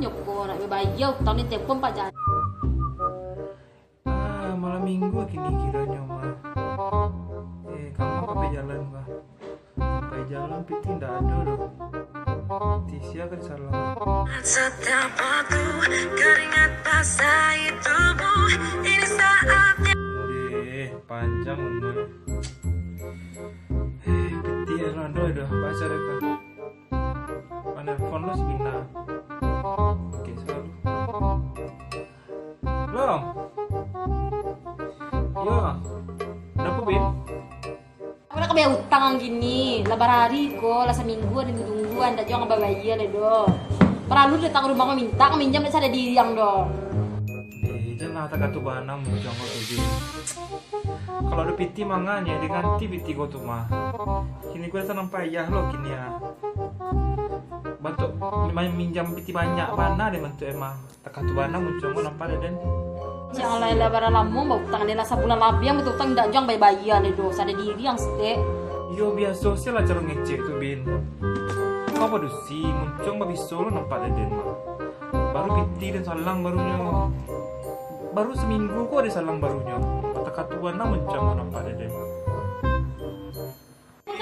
Joko nak bayar utang ni telepon Pak Jan. Malam minggu kini kiranya mah. Kamu sampai jalan mah. Sampai jalan piti ndak ada loh. Tisia kan salah. Setiap waktu keringat basahi tubuh. Ini saatnya. Panjang umur. Piti ada baca reka. Mana phone lo segina. Oke selalu. Lo. Yo. Kenapa Bin? Aku nak bayar utang gini. Lebar hari ko, lah seminggu ada tungguan, dah jangan bayar le do. Perlu datang rumah kau minta, kau minjam dah ada diri yang do. Jangan tak katu bana muncang kau tu Bin. Kalau ada piti manganya diganti piti kau tu mah. Kini gue tak nampak ya lo kini ya. Bantu minjam piti banyak bana deh bantu emang. Tak katu bana muncang kau nampak deh den. Jangan lain lebaran lama, bau utang dia lah sebulan lebih yang betul utang tidak jangan bayar le do. Ada diri yang sete. Yo biasa sih lah cara ngecek tu Bin. Kau baru sih muncang babi solo nampak deh den mah. Baru piti dan salang barunya. Baru seminggu kok ada salang barunya. Kata katuan lah muncang kau nampak deh den.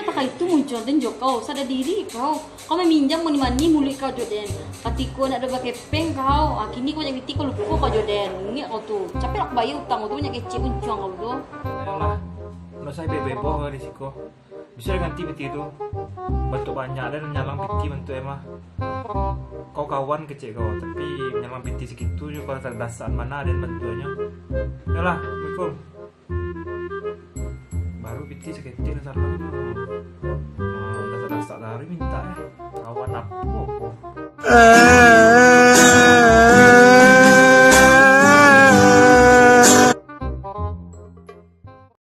Kata itu muncul dan Joko, sadar diri kau. Kau meminjam mau mani mulut kau Joden. Katiko nak ada pakai peng kau. Kini kau yang biti kau lupa kau Joden. Ingat kau tu. Capek nak bayar utang kau tu banyak kecil muncul kau tu. Ayolah, nak saya bebo kau risiko. Bisa ganti peti itu. Bentuk banyak dan nyalang peti bentuk emah. Kau kawan kecil kau, tapi nyalang peti segitu juga kalau terdasar mana dan bentuknya. Ayolah, Assalamualaikum. Baru peti seketil salah. Dasar-dasar dari minta kawan apa?